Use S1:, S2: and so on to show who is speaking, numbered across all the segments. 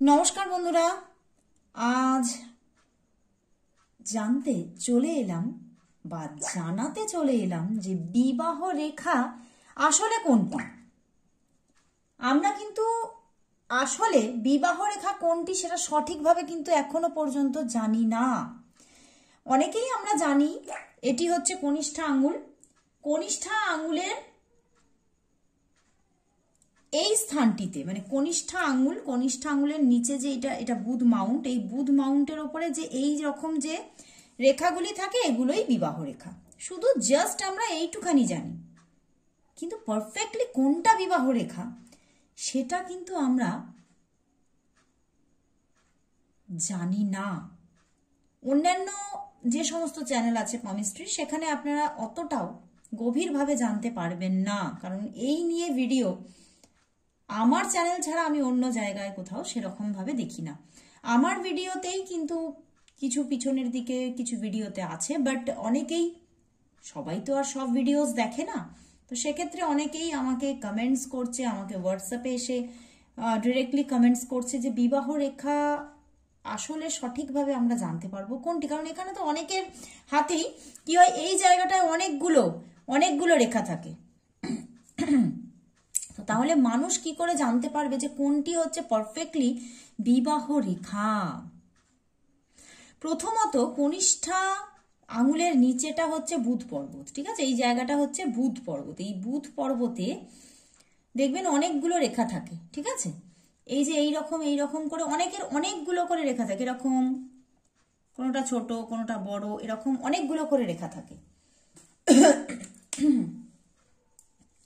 S1: নমস্কার বন্ধুরা, আজ জানতে চলে এলাম বা জানাতে চলে এলাম যে বিবাহ রেখা আসলে কোনটা। আমরা কিন্তু আসলে বিবাহ রেখা কোনটি সেটা সঠিকভাবে কিন্তু এখনো পর্যন্ত জানি না। অনেকেই আমরা জানি এটি হচ্ছে কনিষ্ঠা আঙ্গুল। কনিষ্ঠা আঙ্গুলের এই স্থানটিতে মানে কনিষ্ঠা আঙ্গুলের নিচে যে এটা বুধ মাউন্ট, এই বুধ মাউন্টের ওপরে যে এই রকম যে রেখাগুলি থাকে এগুলোই বিবাহ রেখা। শুধু জাস্ট আমরা এইটুখানি জানি, কিন্তু পারফেক্টলি কোনটা বিবাহ রেখা সেটা কিন্তু আমরা জানি না। অন্যান্য যে সমস্ত চ্যানেল আছে পমিস্ট্রি, সেখানে আপনারা অতটাও গভীরভাবে জানতে পারবেন না, কারণ এই নিয়ে ভিডিও আমার চ্যানেল ছাড়া আমি অন্য জায়গায় কোথাও সেরকম ভাবে দেখি না। আমার ভিডিওতেই কিন্তু কিছু পিছনের দিকে কিছু ভিডিওতে আছে, বাট অনেকেই, সবাই তো আর সব ভিডিওস দেখে না, তো সেক্ষেত্রে অনেকেই আমাকে কমেন্টস করছে, আমাকে হোয়াটসঅ্যাপে এসে ডিরেক্টলি কমেন্টস করছে যে বিবাহ রেখা আসলে সঠিকভাবে আমরা জানতে পারবো কোনটি, কারণ এখানে তো অনেকের হাতেই কি হয়, এই জায়গাটায় অনেকগুলো রেখা থাকে। তাহলে মানুষ কি করে জানতে পারবে যে কোনটি হচ্ছে পারফেক্টলি বিবাহ রেখা? প্রথমত কনিষ্ঠা আঙুলের নিচেটা হচ্ছে বুধ পর্বত, ঠিক আছে? এই জায়গাটা হচ্ছে বুধ পর্বত। এই বুধ পর্বতে দেখবেন অনেকগুলো রেখা থাকে, ঠিক আছে? এই যে এইরকম করে অনেকগুলো করে রেখা থাকে, এরকম কোনোটা ছোট কোনোটা বড়, এরকম অনেকগুলো করে রেখা থাকে।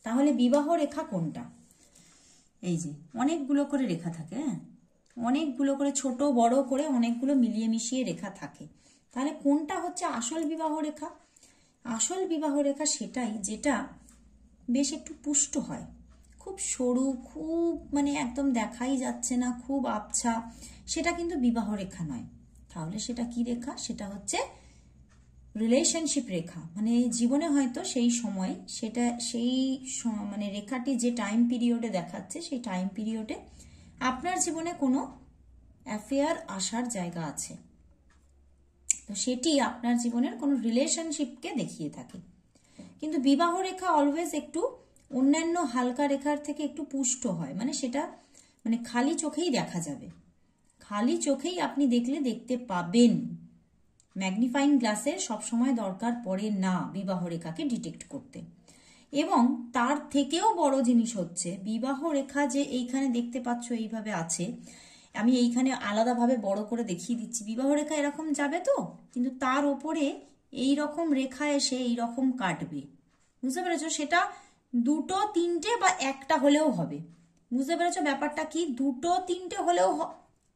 S1: তাহলে বিবাহ রেখা কোনটা? এই যে অনেকগুলো করে রেখা থাকে, হ্যাঁ, অনেকগুলো করে ছোট বড় করে অনেকগুলো মিলিয়ে মিশিয়ে রেখা থাকে। তাহলে কোনটা হচ্ছে আসল বিবাহ রেখা? আসল বিবাহ রেখা সেটাই যেটা বেশ একটু পুষ্ট হয়, খুব সরু, খুব মানে একদম দেখাই যাচ্ছে না, খুব আবছা, সেটা কিন্তু বিবাহ রেখা নয়। তাহলে সেটা কি রেখা? সেটা হচ্ছে রিলেশনশিপ রেখা। মানে জীবনে হয়তো সেই সময় মানে রেখাটি যে টাইম পিরিয়ডে দেখাচ্ছে, সেই টাইম পিরিয়ডে আপনার জীবনে কোনো অ্যাফেয়ার আসার জায়গা আছে, তো সেটি আপনার জীবনের কোনো রিলেশনশিপকে দেখিয়ে থাকে। কিন্তু বিবাহ রেখা অলওয়েজ একটু অন্যান্য হালকা রেখার থেকে একটু পুষ্ট হয়, মানে সেটা মানে খালি চোখেই দেখা যাবে, খালি চোখেই আপনি দেখতে পাবেন। ম্যাগনিফাইং গ্লাসের সবসময় দরকার পড়ে না বিবাহ রেখাকে ডিটেক্ট করতে। এবং তার থেকেও বড় জিনিস হচ্ছে বিবাহ রেখা যে এইখানে দেখতে পাচ্ছ এইভাবে আছে, আমি এইখানে আলাদাভাবে বড় করে দেখিয়ে দিচ্ছি। বিবাহ রেখা এরকম যাবে তো, কিন্তু তার ওপরে এই রকম রেখা এসে এই রকম কাটবে, বুঝতে পেরেছো? সেটা দুটো তিনটে বা একটা হলেও হবে, বুঝতে পেরেছো ব্যাপারটা কি? দুটো তিনটে হলেও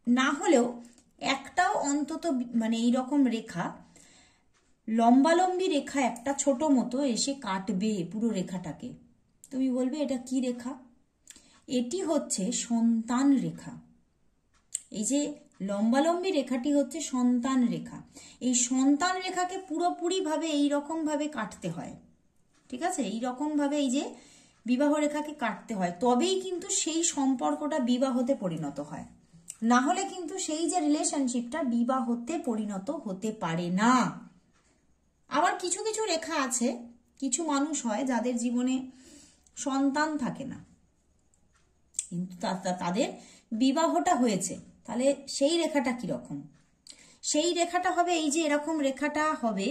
S1: না হলেও একটাও অন্তত মানে এইরকম রেখা, লম্বালম্বি রেখা একটা ছোট মতো এসে কাটবে পুরো রেখাটাকে। তুমি বলবে এটা কি রেখা? এটি হচ্ছে সন্তান রেখা। এই যে লম্বালম্বি রেখাটি হচ্ছে সন্তান রেখা। এই সন্তান রেখাকে পুরোপুরিভাবে এইরকম ভাবে কাটতে হয়, ঠিক আছে? এইরকম ভাবে এই যে বিবাহ রেখাকে কাটতে হয়, তবেই কিন্তু সেই সম্পর্কটা বিবাহতে পরিণত হয়। না হলে কিন্তু সেই যে রিলেশনশিপটা বিবাহতে পরিণত হতে পারে না। আবার কিছু কিছু রেখা আছে, কিছু মানুষ হয় যাদের জীবনে সন্তান থাকে না, কিন্তু তাদের বিবাহটা হয়েছে। তাহলে সেই রেখাটা কিরকম? সেই রেখাটা হবে এই যে এরকম রেখাটা হবে,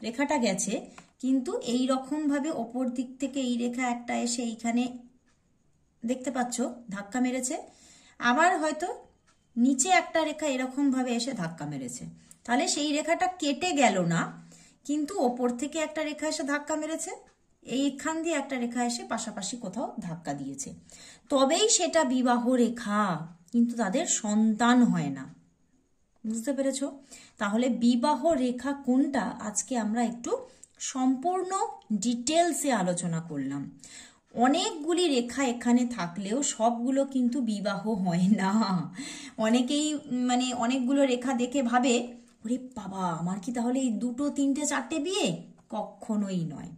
S1: রেখাটা গেছে, কিন্তু এই রকম ভাবে ওপর দিক থেকে এই রেখা একটা এসে এইখানে দেখতে পাচ্ছ ধাক্কা মেরেছে, আবার হয়তো নিচে একটা রেখা এরকম ভাবে এসে ধাক্কা মেরেছে। তাহলে সেই রেখাটা কেটে গেল না, কিন্তু ওপর থেকে একটা রেখা এসে ধাক্কা মেরেছে, এইখান দিয়ে একটা রেখা এসে পাশাপাশি কোথাও ধাক্কা দিয়েছে, তবেই সেটা বিবাহ রেখা, কিন্তু তাদের সন্তান হয় না, বুঝতে পেরেছো? তাহলে বিবাহ রেখা কোনটা আজকে আমরা একটু সম্পূর্ণ ডিটেলসে আলোচনা করলাম। অনেকগুলি রেখা এখানে থাকলেও সবগুলো কিন্তু বিবাহ হয় না। অনেকেই মানে অনেকগুলো রেখা দেখে ভাবে ওরে বাবা আমার কি তাহলে এই দুটো তিনটে চারটে বিয়ে? কখনোই নয়।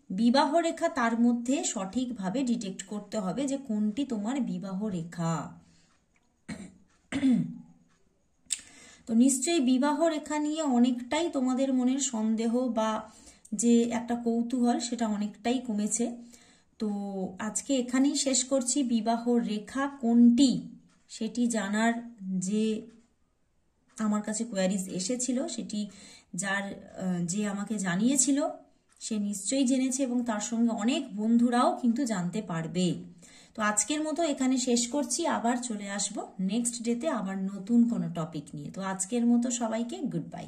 S1: বিবাহ রেখা তার মধ্যে সঠিকভাবে ডিটেক্ট করতে হবে যে কোনটি তোমার বিবাহ রেখা। তো নিশ্চয়ই বিবাহ রেখা নিয়ে অনেকটাই তোমাদের মনের সন্দেহ বা যে একটা কৌতূহল সেটা অনেকটাই কমেছে। তো আজকে এখানেই শেষ করছি। বিবাহ রেখা কোনটি সেটি জানার যে আমার কাছে কোয়ারিজ এসেছিল, সেটি যে আমাকে জানিয়েছিল সে নিশ্চয়ই জেনেছে এবং তার সঙ্গে অনেক বন্ধুরাও কিন্তু জানতে পারবে। তো আজকের মতো এখানে শেষ করছি, আবার চলে আসবো নেক্সট ডেতে আবার নতুন কোনো টপিক নিয়ে। তো আজকের মতো সবাইকে গুড বাই।